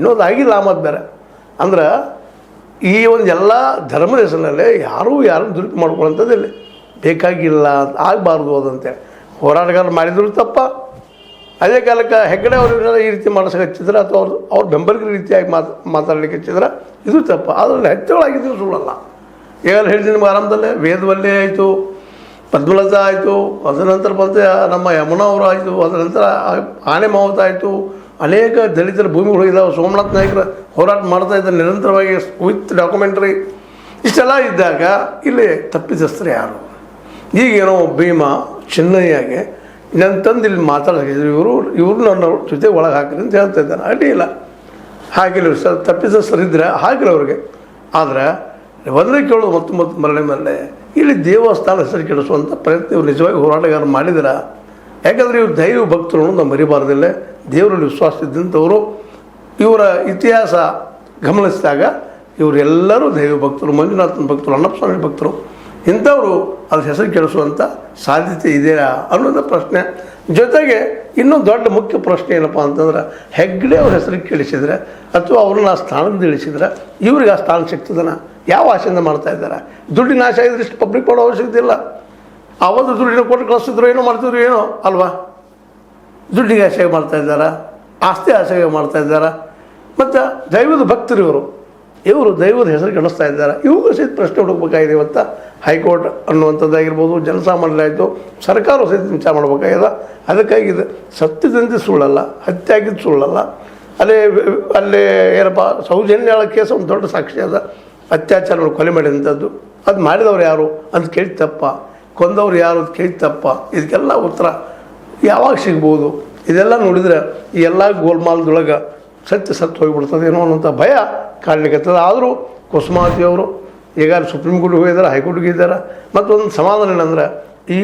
ಇನ್ನೊಂದು ಆಗಿಲ್ಲ ಮತ್ತು ಬೇರೆ ಅಂದ್ರೆ ಈ ಒಂದು ಎಲ್ಲ ಧರ್ಮದ ಹೆಸರಿನಲ್ಲೇ ಯಾರೂ ದುರುಪಯೋಗ ಮಾಡ್ಕೊಳ್ಳೋಂಥದ್ದಿಲ್ಲ, ಬೇಕಾಗಿಲ್ಲ ಅಂತ ಆಗಬಾರ್ದು ಅದಂತೇಳಿ ಹೋರಾಟಗಾರರು ಮಾಡಿದ್ರು ತಪ್ಪ. ಅದೇ ಕಾಲಕ್ಕೆ ಹೆಗ್ಗಡೆ ಅವ್ರನ್ನೆಲ್ಲ ಈ ರೀತಿ ಮಾಡಿಸೋಕೆ ಹಚ್ಚಿದ್ರೆ ಅಥವಾ ಅವ್ರ ಬೆಂಬಲಿಗರ ರೀತಿಯಾಗಿ ಮಾತಾಡಲಿಕ್ಕೆ ಹಚ್ಚಿದ್ರೆ ಇದು ತಪ್ಪ. ಅದರಲ್ಲಿ ಹೆಚ್ಚಳಾಗಿದ್ದು ಸುಳ್ಳಲ್ಲ. ಈಗ ಹೇಳಿದ್ದೀನಿ ನಿಮ್ಗೆ ಆರಂಭದಲ್ಲೇ ವೇದವಲ್ಲೇ ಆಯಿತು, ಪದ್ಮಲತಾ ಆಯಿತು, ಅದರ ನಂತರ ಬಂತ ನಮ್ಮ ಯಮುನಾ ಅವರು ಆಯಿತು, ಅದರ ನಂತರ ಆನೆ ಮಾವತ ಆಯಿತು, ಅನೇಕ ದಲಿತರ ಭೂಮಿಗಳು ಇದ್ದಾವೆ. ಸೋಮನಾಥ್ ನಾಯಕರು ಹೋರಾಟ ಮಾಡ್ತಾ ಇದ್ದಾರೆ ನಿರಂತರವಾಗಿ ವಿತ್ ಡಾಕ್ಯುಮೆಂಟ್ರಿ. ಇಷ್ಟೆಲ್ಲ ಇದ್ದಾಗ ಇಲ್ಲಿ ತಪ್ಪಿತಸ್ಥರು ಯಾರು? ಈಗೇನೋ ಭೀಮ ಚಿನ್ನಯ್ಯಗೆ ನನ್ನ ತಂದು ಇಲ್ಲಿ ಮಾತಾಡಿದ್ರು, ಇವರು ನನ್ನ ಜೊತೆ ಒಳಗೆ ಹಾಕಿರಿ ಅಂತ ಹೇಳ್ತಾ ಇದ್ದಾನೆ. ಅಡ್ಡಿಲ್ಲ, ಹಾಕಿಲ್ಲ ಸರ್, ತಪ್ಪಿತಸ್ಥರಿದ್ದರೆ ಹಾಕಿಲ್ಲ ಅವ್ರಿಗೆ. ಆದರೆ ಒಂದೇ ಕೇಳೋದು ಮತ್ತು ಮರಳೆ ಇಲ್ಲಿ ದೇವಸ್ಥಾನ ಹೆಸರು ಕೆಡಿಸುವಂಥ ಪ್ರಯತ್ನ ಇವರು ನಿಜವಾಗಿ ಹೋರಾಟಗಾರ ಮಾಡಿದಿರ? ಯಾಕಂದರೆ ಇವರು ದೈವ ಭಕ್ತರು ನಾವು ಮರಿಬಾರ್ದಿಲ್ಲ. ದೇವರಲ್ಲಿ ವಿಶ್ವಾಸ ಇದ್ದಂಥವರು. ಇವರ ಇತಿಹಾಸ ಗಮನಿಸಿದಾಗ ಇವರೆಲ್ಲರೂ ದೈವ ಭಕ್ತರು, ಮಂಜುನಾಥನ ಭಕ್ತರು, ಅಣ್ಣಪ್ಪ ಸ್ವಾಮಿ ಭಕ್ತರು. ಇಂಥವರು ಅದ್ರ ಹೆಸರು ಕೆಡಿಸುವಂಥ ಸಾಧ್ಯತೆ ಇದೆಯಾ ಅನ್ನೋದು ಪ್ರಶ್ನೆ. ಜೊತೆಗೆ ಇನ್ನೊಂದು ದೊಡ್ಡ ಮುಖ್ಯ ಪ್ರಶ್ನೆ ಏನಪ್ಪ ಅಂತಂದ್ರೆ, ಹೆಗ್ಗಡೆ ಅವ್ರ ಹೆಸರಿಗೆ ಕೇಳಿಸಿದ್ರೆ ಅಥವಾ ಅವ್ರನ್ನ ಆ ಸ್ಥಾನದಿಂದ ಇಳಿಸಿದ್ರೆ ಇವ್ರಿಗೆ ಆ ಸ್ಥಾನ ಸಿಗ್ತದನ? ಯಾವ ಆಶೆಯಿಂದ ಮಾಡ್ತಾ ಇದ್ದಾರೆ? ದುಡ್ಡಿನ ಆಸೆ ಇದ್ರೆ ಇಷ್ಟು ಪಬ್ಲಿಕ್ ಮಾಡೋ ಅವಶ್ಯಕತೆ ಇಲ್ಲ. ಆವತ್ತು ದುಡ್ಡಿನ ಕೊಟ್ಟು ಕಳಿಸಿದ್ರು ಏನೋ ಮಾಡ್ತಿದ್ರು ಏನೋ ಅಲ್ವಾ? ದುಡ್ಡಿಗೆ ಆಸೆಗೆ ಮಾಡ್ತಾ ಇದ್ದಾರಾ? ಆಸ್ತಿ ಆಸೆಗೆ ಮಾಡ್ತಾ ಇದ್ದಾರಾ? ಮತ್ತು ದೈವದ ಭಕ್ತರು ಇವರು ದೈವದ ಹೆಸರು ಕೆಡಿಸ್ತಾ ಇದ್ದಾರೆ. ಇವಾಗ ಸಹಿತ ಪ್ರಶ್ನೆ ಹುಡುಕಬೇಕಾಗಿದೆ. ಇವತ್ತು ಹೈಕೋರ್ಟ್ ಅನ್ನುವಂಥದ್ದಾಗಿರ್ಬೋದು, ಜನಸಾಮಾನ್ಯರಾಯಿತು, ಸರ್ಕಾರ ಸಹಿತ ವಿಚಾರ ಮಾಡಬೇಕಾಗಿದೆ. ಅದಕ್ಕಾಗಿ ಇದು ಸತ್ಯದಂತೆ ಸುಳ್ಳಲ್ಲ, ಹತ್ಯೆ ಆಗಿದ್ದು ಸುಳ್ಳಲ್ಲ. ಅಲ್ಲೇ ಏನಪ್ಪ ಸೌಜನ್ಯ ಕೇಸ್ ಒಂದು ದೊಡ್ಡ ಸಾಕ್ಷಿ ಅದ. ಅತ್ಯಾಚಾರ ಕೊಲೆ ಮಾಡಿದಂಥದ್ದು, ಅದು ಮಾಡಿದವ್ರು ಯಾರು ಅಂತ ಕೇಳಿ ತಪ್ಪ, ಕೊಂದವ್ರು ಯಾರು ಅಂತ ಕೇಳಿ ತಪ್ಪ. ಇದಕ್ಕೆಲ್ಲ ಉತ್ತರ ಯಾವಾಗ ಸಿಗ್ಬೋದು? ಇದೆಲ್ಲ ನೋಡಿದರೆ ಈ ಎಲ್ಲ ಗೋಲ್ಮಾಲ್ದೊಳಗೆ ಸತ್ಯ ಹೋಗಿಬಿಡ್ತದೆ ಏನೋ ಅನ್ನೋಂಥ ಭಯ ಕಾಣಲಿಕ್ಕತ್ತದ. ಆದರೂ ಕುಸುಮಾವತಿಯವರು ಈಗ ಸುಪ್ರೀಂ ಕೋರ್ಟ್ಗೆ ಹೋಗಿದ್ದಾರೆ, ಹೈಕೋರ್ಟ್ಗೆ ಇದ್ದಾರೆ. ಮತ್ತೊಂದು ಸಮಾಧಾನ ಏನಂದ್ರೆ ಈ